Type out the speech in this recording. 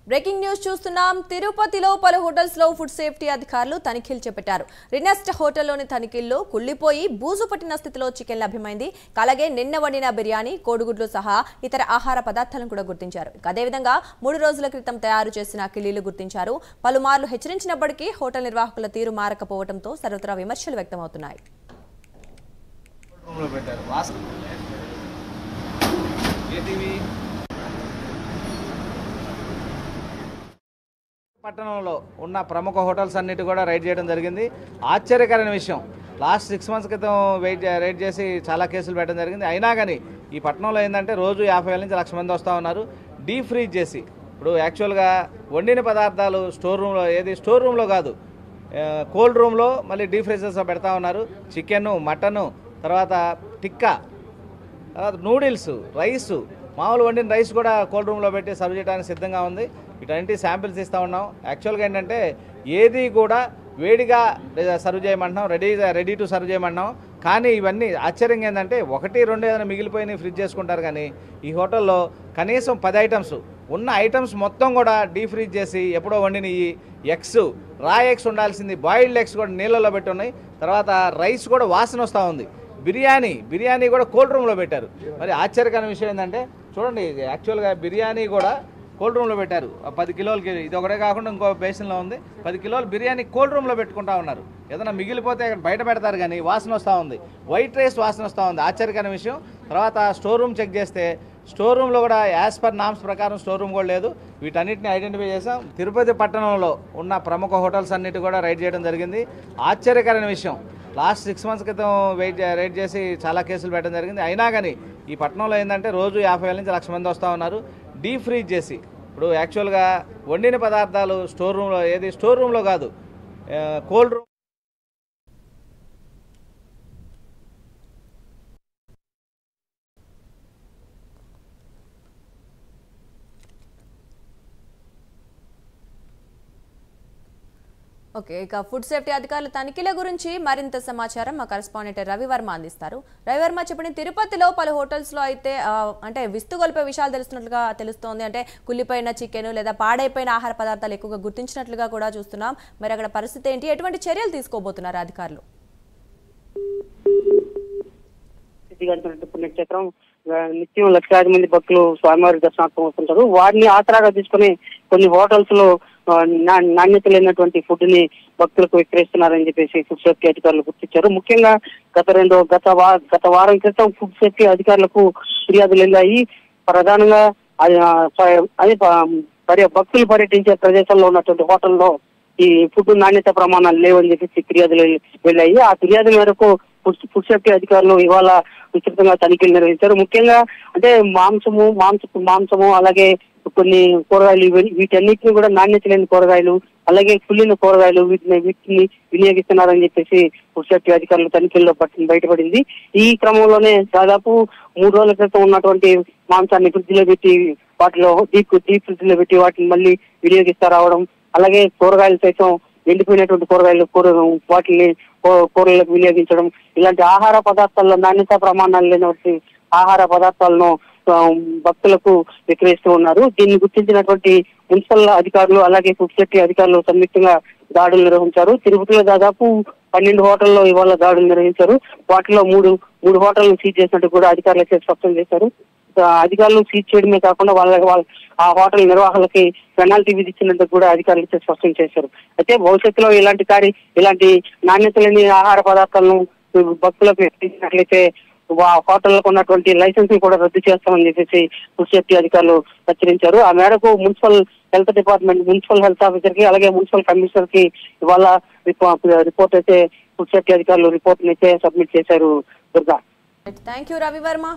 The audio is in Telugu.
బ్రేకింగ్ న్యూస్ చూస్తున్నాం. తిరుపతిలో పలు హోటల్స్ లో ఫుడ్ సేఫ్టీ అధికారులు తనిఖీలు చేపట్టారు. రినెస్ట్ హోటల్లోని తనిఖీల్లో కుళ్లిపోయి బూజు పట్టిన స్థితిలో చికెన్ లభ్యమైంది. అలాగే నిన్న వండిన బిర్యానీ, కోడిగుడ్లు సహా ఇతర ఆహార పదార్థాలను కూడా గుర్తించారు. అదేవిధంగా 3 రోజుల క్రితం తయారు చేసిన కిలీలు గుర్తించారు. పలుమార్లు హెచ్చరించినప్పటికీ హోటల్ నిర్వాహకుల తీరు మారకపోవడంతో సర్వత్రా విమర్శలు వ్యక్తమవుతున్నాయి. పట్టణంలో ఉన్న ప్రముఖ హోటల్స్ అన్నిటి కూడా రైడ్ చేయడం జరిగింది. ఆశ్చర్యకరమైన విషయం, లాస్ట్ 6 months క్రితం రైడ్ చేసి చాలా కేసులు పెట్టడం జరిగింది. అయినా కానీ ఈ పట్టణంలో ఏంటంటే రోజు 50,000 నుంచి 1,00,000 మంది వస్తూ ఉన్నారు. డీప్ ఫ్రీజ్ చేసి ఇప్పుడు యాక్చువల్గా వండిన పదార్థాలు స్టోర్ రూమ్లో కాదు, కోల్డ్ రూమ్లో మళ్ళీ డీప్ ఫ్రీజర్స్ పెడతా ఉన్నారు. చికెను, మటను, తర్వాత టిక్కా, తర్వాత నూడిల్స్, రైసు, మామూలు వండిన రైస్ కూడా కోల్డ్ రూమ్లో పెట్టి సర్వ్ చేయడానికి సిద్ధంగా ఉంది. వీటన్నిటి శాంపిల్స్ ఇస్తూ ఉన్నాం. యాక్చువల్గా ఏంటంటే ఏది కూడా వేడిగా సర్వ్ చేయమంటున్నాం, రెడీ టు సర్వ్ చేయమంటున్నాం. కానీ ఇవన్నీ ఆశ్చర్యంగా ఏంటంటే 1-2 ఏదైనా మిగిలిపోయినాయి ఫ్రిడ్జ్ చేసుకుంటారు. కానీ ఈ హోటల్లో కనీసం 10 ఐటమ్స్ ఉన్న ఐటమ్స్ మొత్తం కూడా డీప్ ఫ్రీజ్ చేసి ఎప్పుడో వండిన ఈ ఎగ్స్, రా ఎగ్స్ ఉండాల్సింది బాయిల్డ్ ఎగ్స్ కూడా నీళ్ళలో పెట్టి ఉన్నాయి. తర్వాత రైస్ కూడా వాసన వస్తూ ఉంది. బిర్యానీ కూడా కోల్డ్ రూమ్లో పెట్టారు. మరి ఆశ్చర్యకరమైన విషయం ఏంటంటే చూడండి, యాక్చువల్గా బిర్యానీ కూడా కోల్డ్ రూమ్లో పెట్టారు. 10 కిలోలకి, ఇది ఒకటే కాకుండా ఇంకో బేసిన్లో ఉంది. 10 కిలోలు బిర్యానీ కోల్డ్ రూమ్లో పెట్టుకుంటా ఉన్నారు. ఏదైనా మిగిలిపోతే బయట పెడతారు కానీ వాసన వస్తూ ఉంది, వైట్ రైస్ వాసన వస్తూ ఉంది. ఆశ్చర్యకరమైన విషయం. తర్వాత స్టోర్ రూమ్ చెక్ చేస్తే స్టోర్ రూమ్లో కూడా యాజ్ పర్ నామ్స్ ప్రకారం స్టోర్ రూమ్ కూడా లేదు. వీటన్నిటిని ఐడెంటిఫై చేసాం. తిరుపతి పట్టణంలో ఉన్న ప్రముఖ హోటల్స్ అన్నిటి కూడా రైడ్ చేయడం జరిగింది. ఆశ్చర్యకరమైన విషయం, లాస్ట్ 6 months క్రితం రైడ్ చేసి చాలా కేసులు పెట్టడం జరిగింది. అయినా కానీ ఈ పట్టణంలో ఏంటంటే రోజు 50,000 నుంచి 1,00,000 మంది వస్తూ ఉన్నారు. డీప్ ఫ్రీజ్ చేసి ఇప్పుడు యాక్చువల్గా వండిన పదార్థాలు స్టోర్ రూమ్లో కాదు, కోల్డ్ రూమ్ ఇక ఫుడ్ సేఫ్టీ అధికారుల తనిఖీల గురించి మరింత సమాచారం మా కరెస్పాండెంట్ రవివర్మ అందిస్తారు. రవివర్మ, చెప్పండి, తిరుపతిలో పలు హోటల్స్ లో అయితే అంటే విస్తుగొల్పే విషయాలు తెలుస్తోంది. అంటే కుళ్ళిపోయిన చికెన్ లేదా పాడైపోయిన ఆహార పదార్థాలు ఎక్కువగా గుర్తించినట్లుగా కూడా చూస్తున్నాం. మరి అక్కడ పరిస్థితి ఏంటి, ఎటువంటి చర్యలు తీసుకోబోతున్నారు అధికారులు? పుణ్యక్షేత్రం నిత్యం లక్షలాది మంది భక్తులు స్వామివారి దర్శనార్థం వస్తుంటారు. వారిని ఆసరాగా తీసుకుని కొన్ని హోటల్స్ లో నాణ్యత లేనటువంటి ఫుడ్ ని భక్తులకు విక్రయిస్తున్నారని చెప్పేసి ఫుడ్ సేఫ్టీ అధికారులు గుర్తించారు. ముఖ్యంగా గత వారం క్రితం ఫుడ్ సేఫ్టీ అధికారులకు ఫిర్యాదులు వెళ్ళాయి. ప్రధానంగా భక్తులు పర్యటించే ప్రదేశంలో ఉన్నటువంటి హోటల్లో ఈ ఫుడ్ నాణ్యత ప్రమాణాలు లేవని చెప్పేసి ఫిర్యాదులు వెళ్ళాయి. ఆ ఫిర్యాదుల మేరకు ఫుడ్ సేఫ్టీ అధికారులు ఇవాళ విస్తృతంగా తనిఖీలు నిర్వహించారు. ముఖ్యంగా అంటే మాంసము అలాగే కొన్ని కూరగాయలు, వీటన్నిటిని కూడా నాణ్యత లేని కూరగాయలు, అలాగే కుళ్ళిన కూరగాయలు వీటిని వినియోగిస్తున్నారని చెప్పేసి ఫుడ్ సేఫ్టీ అధికారులు తనిఖీల్లో బయటపడింది. ఈ క్రమంలోనే దాదాపు 3 రోజుల క్రితం ఉన్నటువంటి మాంసాన్ని ఫ్రిడ్జ్ లో పెట్టి వాటిలో డీప్ ఫ్రిడ్జ్ లో పెట్టి వాటిని మళ్ళీ వినియోగిస్తా రావడం, అలాగే కూరగాయలు సైతం ఎండిపోయినటువంటి కూరగాయలు వాటిని కూరలకు వినియోగించడం, ఇలాంటి ఆహార పదార్థాల్లో నాణ్యత ప్రమాణాలు లేనటువంటి ఆహార పదార్థాలను భక్తులకు విక్రయిస్తూ ఉన్నారు. దీన్ని గుర్తించినటువంటి మున్సిపల్ అధికారులు అలాగే ఫుడ్ సేఫ్టీ అధికారులు సంయుక్తంగా దాడులు నిర్వహించారు. తిరుపతిలో దాదాపు 12 హోటల్లో ఇవాళ దాడులు నిర్వహించారు. వాటిలో మూడు హోటళ్లను సీజ్ చేసినట్టు కూడా అధికారులు స్పష్టం చేశారు. అధికారులు సీజ్ చేయడమే కాకుండా ఆ హోటల్ నిర్వాహకులకి పెనాల్టీ విధించినట్టు కూడా అధికారులు స్పష్టం చేశారు. అయితే భవిష్యత్తులో ఇలాంటి నాణ్యత లేని ఆహార పదార్థాలను భక్తులకు ఎక్కించినట్లయితే హోటళ్లకు ఉన్నటువంటి లైసెన్స్ కూడా రద్దు చేస్తామని చెప్పేసి ఫుడ్ సేఫ్టీ అధికారులు హెచ్చరించారు. ఆ మేరకు municipal health department, municipal health officer కి అలాగే మున్సిపల్ కమిషనర్ కి ఇవాళ రిపోర్ట్ అయితే ఫుడ్ సేఫ్టీ అధికారులు రిపోర్ట్ అయితే సబ్మిట్ చేశారు. Durga, thank you Ravi Varma.